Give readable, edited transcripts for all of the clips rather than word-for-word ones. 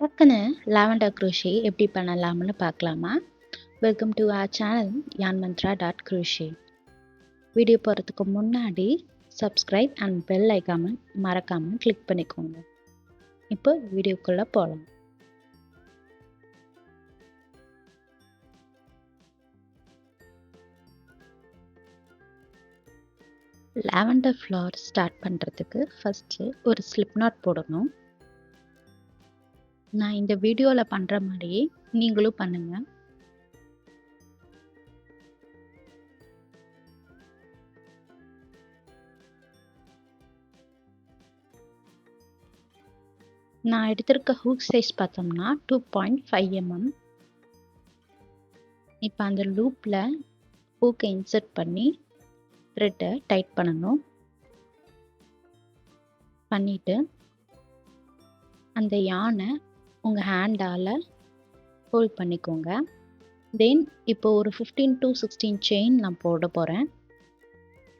டக்குன்னு lavender crochet எப்படி பண்ணலாம்னு பார்க்கலாமா? Welcome to our channel yanmantra.crochet. Video போகிறதுக்கு முன்னாடி சப்ஸ்கிரைப் அண்ட் பெல் ஐக்கானை மறக்காமல் கிளிக் பண்ணிக்கோங்க. இப்போ வீடியோக்குள்ளே போகலாம். லாவெண்டர் ஃப்ளவர் ஸ்டார்ட் பண்ணுறதுக்கு ஃபஸ்ட்டு ஒரு ஸ்லிப் நாட் போடணும். நான் இந்த வீடியோவில் பண்ணுற மாதிரியே நீங்களும் பண்ணுங்கள். நான் எடுத்திருக்க ஹூக் சைஸ் பார்த்தோம்னா 2.5 mm. இப்போ அந்த லூப்பில் ஹூக்கை இன்சர்ட் பண்ணி த்ரெட்டை டைட் பண்ணணும். பண்ணிவிட்டு அந்த யானை உங்கள் ஹேண்டால் ஹோல்ட் பண்ணிக்கோங்க. தென் இப்போ ஒரு 15 to 16 செயின் நான் போட போகிறேன்.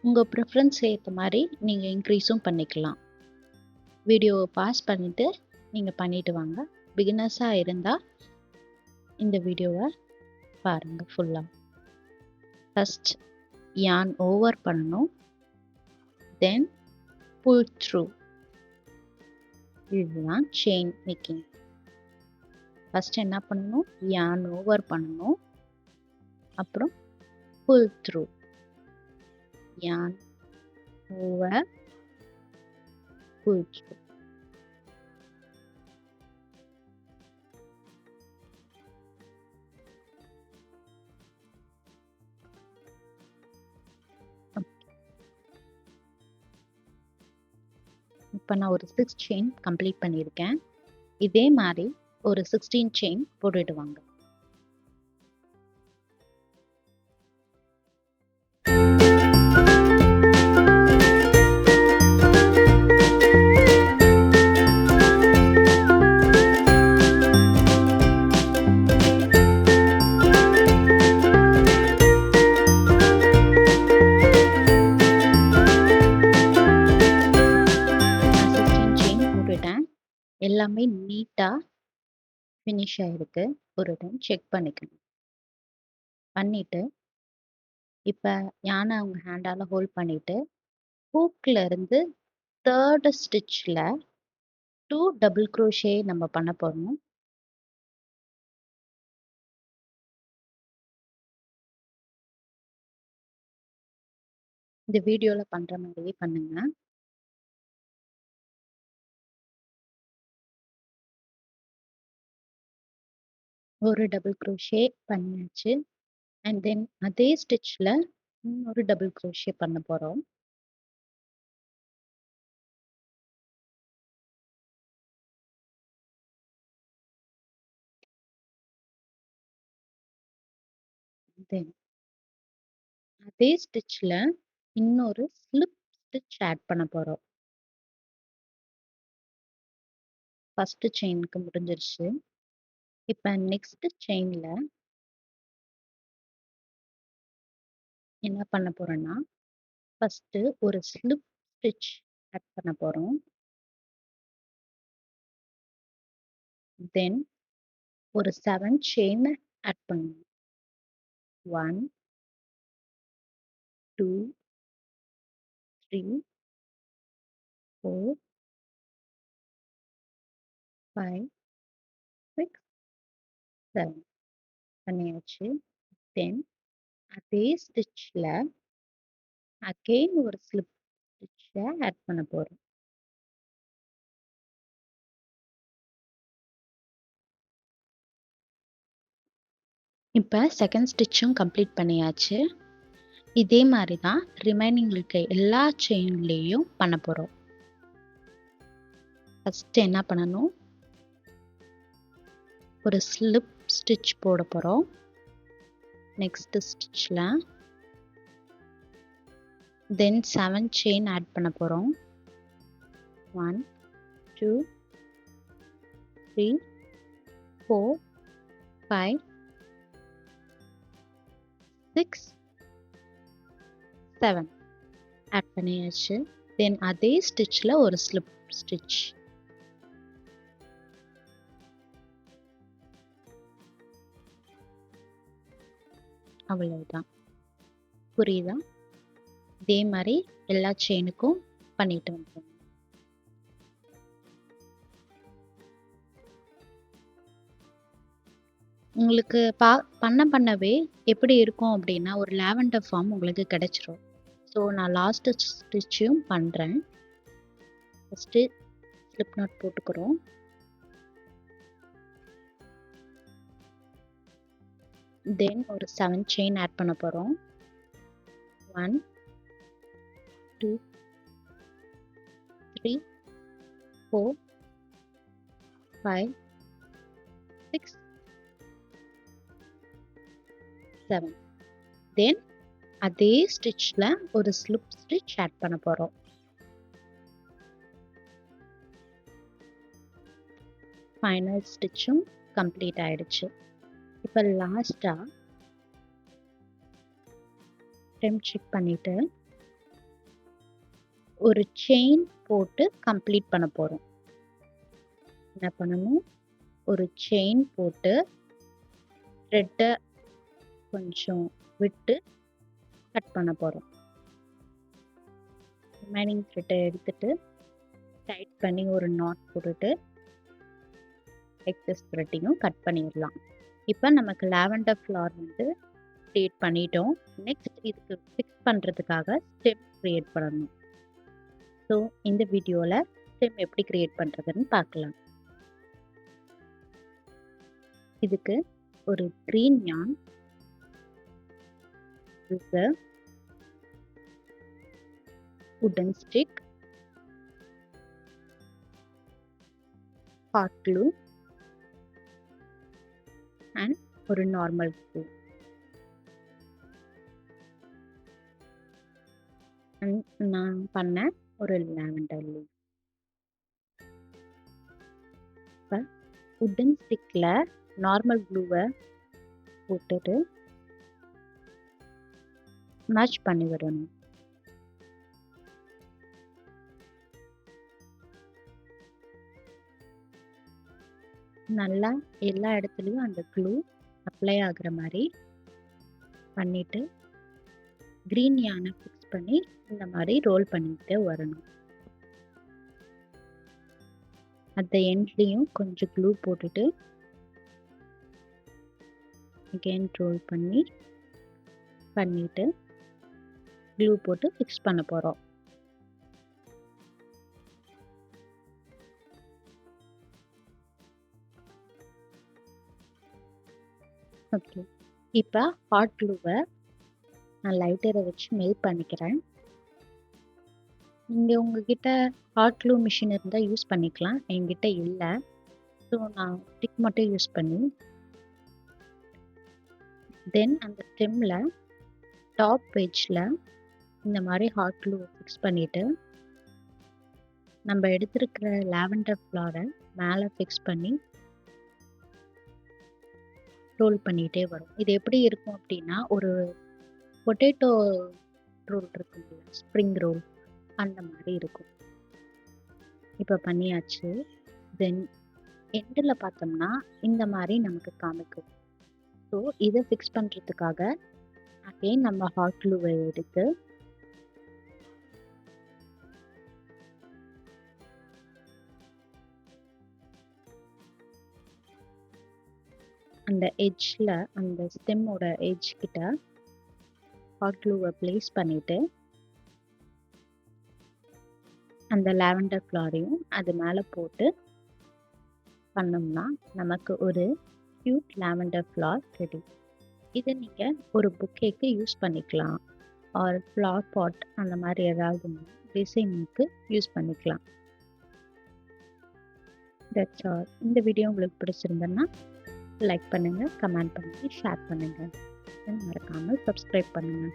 உங்கள் ப்ரிஃபரன்ஸ் ஏற்ற மாதிரி நீங்கள் இன்க்ரீஸும் பண்ணிக்கலாம். வீடியோவை பாஸ் பண்ணிவிட்டு நீங்கள் பண்ணிட்டு வாங்க. பிகினர்ஸாக இருந்தால் இந்த வீடியோவை பாருங்கள் ஃபுல்லாக. ஃபஸ்ட் யான் ஓவர் பண்ணணும். Then pull through. இதுதான் செயின் மேக்கிங். ஃபஸ்ட் என்ன பண்ணணும்? யான் ஓவர் பண்ணணும். அப்புறம் pull through. Yarn over pull through. இப்போ நான் ஒரு 6 செயின் கம்ப்ளீட் பண்ணியிருக்கேன். இதே மாதிரி ஒரு 16 செயின் போட்டுட்டு வாங்க. எல்லாமே நீட்டாக ஃபினிஷ் ஆகிருக்கு. ஒரு டைம் செக் பண்ணிக்கணும். பண்ணிவிட்டு இப்போ யானை அவங்க ஹேண்டால் ஹோல்ட் பண்ணிவிட்டு ஹூக்கில் இருந்து 3rd ஸ்டிச்சில் 2 டபுள் க்ரோஷே நம்ம பண்ண போகிறோம். இந்த வீடியோவில் பண்ணுற மாதிரியே பண்ணுங்கள். ஒரு டபுள் க்ரோஷே பண்ணியாச்சு. அண்ட் தென் அதே ஸ்டிச்சில் இன்னொரு டபுள் க்ரோஷே பண்ண போகிறோம். தென் அதே ஸ்டிச்சில் இன்னொரு ஸ்லிப் ஸ்டிச் ஆட் பண்ண போகிறோம். ஃபஸ்ட்டு செயினுக்கு முடிஞ்சிருச்சு. இப்போ நெக்ஸ்ட் செயினில் என்ன பண்ண போகிறோன்னா ஃபஸ்ட்டு ஒரு ஸ்லிப் ஸ்டிச் ஆட் பண்ண போகிறோம். தென் ஒரு 7 செயின் ஆட் பண்ணணும். 1 2 3 4 5 6 7 பண்ணியாச்சு. தென் அதே ஸ்டிச்சில் அகெயின் ஒரு ஸ்லிப் ஸ்டிச்சை ஆட் பண்ண போகிறோம். இப்போ செகண்ட் ஸ்டிச்சும் கம்ப்ளீட் பண்ணியாச்சு. இதே மாதிரி தான் ரிமைனிங் இருக்க எல்லா செயின்லேயும் பண்ண போகிறோம். ஃபஸ்ட்டு என்ன பண்ணணும்? ஒரு ஸ்லிப் ஸ்டிச் போட போகிறோம். நெக்ஸ்ட் ஸ்டிச்சில் தென் 7 செயின் ஆட் பண்ண போகிறோம். 1 2 3 4 5 6 7 ஆட் பண்ணியாச்சு. தென் அதே ஸ்டிச்சில் ஒரு ஸ்லிப் ஸ்டிச். அவ்வளவுதான். புரியுதா? இதே மாதிரி எல்லா செயினுக்கும் பண்ணிட்டு வந்துடும். உங்களுக்கு பண்ணவே எப்படி இருக்கும் அப்படின்னா ஒரு லாவெண்டர் ஃபார்ம் உங்களுக்கு கிடைச்சிரும். ஸோ நான் லாஸ்ட் ஸ்டிச்சும் பண்ணுறேன். ஃபஸ்ட்டு ஸ்லிப் நாட் போட்டுக்கிறோம். தென் ஒரு 7 செயின் ஆட் பண்ண போகிறோம். 1 2 3 4 5 6 7. தென் அதே ஸ்டிச்சில் ஒரு ஸ்லிப் ஸ்டிச் ஆட் பண்ண போகிறோம். ஃபைனல் ஸ்டிச்சும் கம்ப்ளீட் ஆயிடுச்சு. இப்போ லாஸ்ட்டாக ஸ்டெம் செக் பண்ணிவிட்டு ஒரு செயின் போட்டு கம்ப்ளீட் பண்ண போகிறோம். என்ன பண்ணணும்? ஒரு செயின் போட்டு த்ரெட்டை கொஞ்சம் விட்டு கட் பண்ண போகிறோம். ரிமைனிங் த்ரெட்டை எடுத்துட்டு டைட் பண்ணி ஒரு நாட் போட்டுட்டு எக்ஸஸ் த்ரெட்டையும் கட் பண்ணிடலாம். இப்போ நமக்கு லாவெண்டர் ஃப்ளவர் கிரியேட் பண்ணிட்டோம். நெக்ஸ்ட் இதுக்கு ஃபிக்ஸ் பண்ணுறதுக்காக ஸ்டெம் கிரியேட் பண்ணணும். ஸோ இந்த வீடியோவில் ஸ்டெம் எப்படி கிரியேட் பண்ணுறதுன்னு பார்க்கலாம். இதுக்கு ஒரு green yarn, wooden stick, hot glue and ஒரு normal glue. நான் பண்ண ஒரு லாவெண்டர் லீவ். இப்போ உட்டன் ஸ்டிக்கில் நார்மல் க்ளூவை போட்டுட்டு மேட்ச் பண்ணி விடணும். நல்லா எல்லா இடத்துலையும் அந்த க்ளூ அப்ளை ஆகுற மாதிரி பண்ணிட்டு க்ரீன் yarn ஃபிக்ஸ் பண்ணி இந்த மாதிரி ரோல் பண்ணிட்டு வரணும். அந்த எண்ட்லேயும் கொஞ்சம் க்ளூ போட்டுட்டு அகெயின் ரோல் பண்ணிட்டு க்ளூ போட்டு ஃபிக்ஸ் பண்ண போகிறோம். ஓகே, இப்போ ஹாட் க்ளூவை நான் லைட்டரை வச்சு மெல்ட் பண்ணிக்கிறேன். நீங்கள் உங்ககிட்ட ஹாட் க்ளூ மிஷின் இருந்தால் யூஸ் பண்ணிக்கலாம். என்கிட்ட இல்லை. ஸோ நான் ஸ்டிக் மட்டும் யூஸ் பண்ணி தென் அந்த ஸ்டெம்மில் டாப் வெஜ்ஜில் இந்த மாதிரி ஹாட் க்ளூவை ஃபிக்ஸ் பண்ணிவிட்டு நம்ம எடுத்துருக்கிற லாவெண்டர் ஃப்ளவரை மேலே ஃபிக்ஸ் பண்ணி ரோல் பண்ணிகிட்டே வரும். இது எப்படி இருக்கும் அப்படின்னா ஒரு பொட்டேட்டோ ரோல் இருக்கும் இல்லையா, ஸ்ப்ரிங் ரோல், அந்த மாதிரி இருக்கும். இப்போ பண்ணியாச்சு. தென் எண்டில் பார்த்தோம்னா இந்த மாதிரி நமக்கு காமிக்கும். ஸோ இதை ஃபிக்ஸ் பண்ணுறதுக்காக அகைன் நம்ம ஹாட் க்ளூவை எடுத்து அந்த எட்ஜில் அந்த ஸ்டெம்மோட எட்ஜ் கிட்ட ஹாட் க்ளூவை ப்ளேஸ் பண்ணிவிட்டு அந்த லாவெண்டர் ஃப்ளவரையும் அது மேலே போட்டு பண்ணோம்னா நமக்கு ஒரு க்யூட் லாவெண்டர் ஃப்ளவர் ரெடி. இதை நீங்கள் ஒரு புக்கேக்கு யூஸ் பண்ணிக்கலாம், ஆர் ஃப்ளவர் பாட் அந்த மாதிரி ஏதாவது டிசைனுக்கு யூஸ் பண்ணிக்கலாம். That's all. இந்த வீடியோ உங்களுக்கு பிடிச்சிருந்ததுன்னா லைக் பண்ணுங்கள், கமெண்ட் பண்ணுங்கள், ஷேர் பண்ணுங்கள், மறக்காமல் சப்ஸ்கிரைப் பண்ணுங்கள்.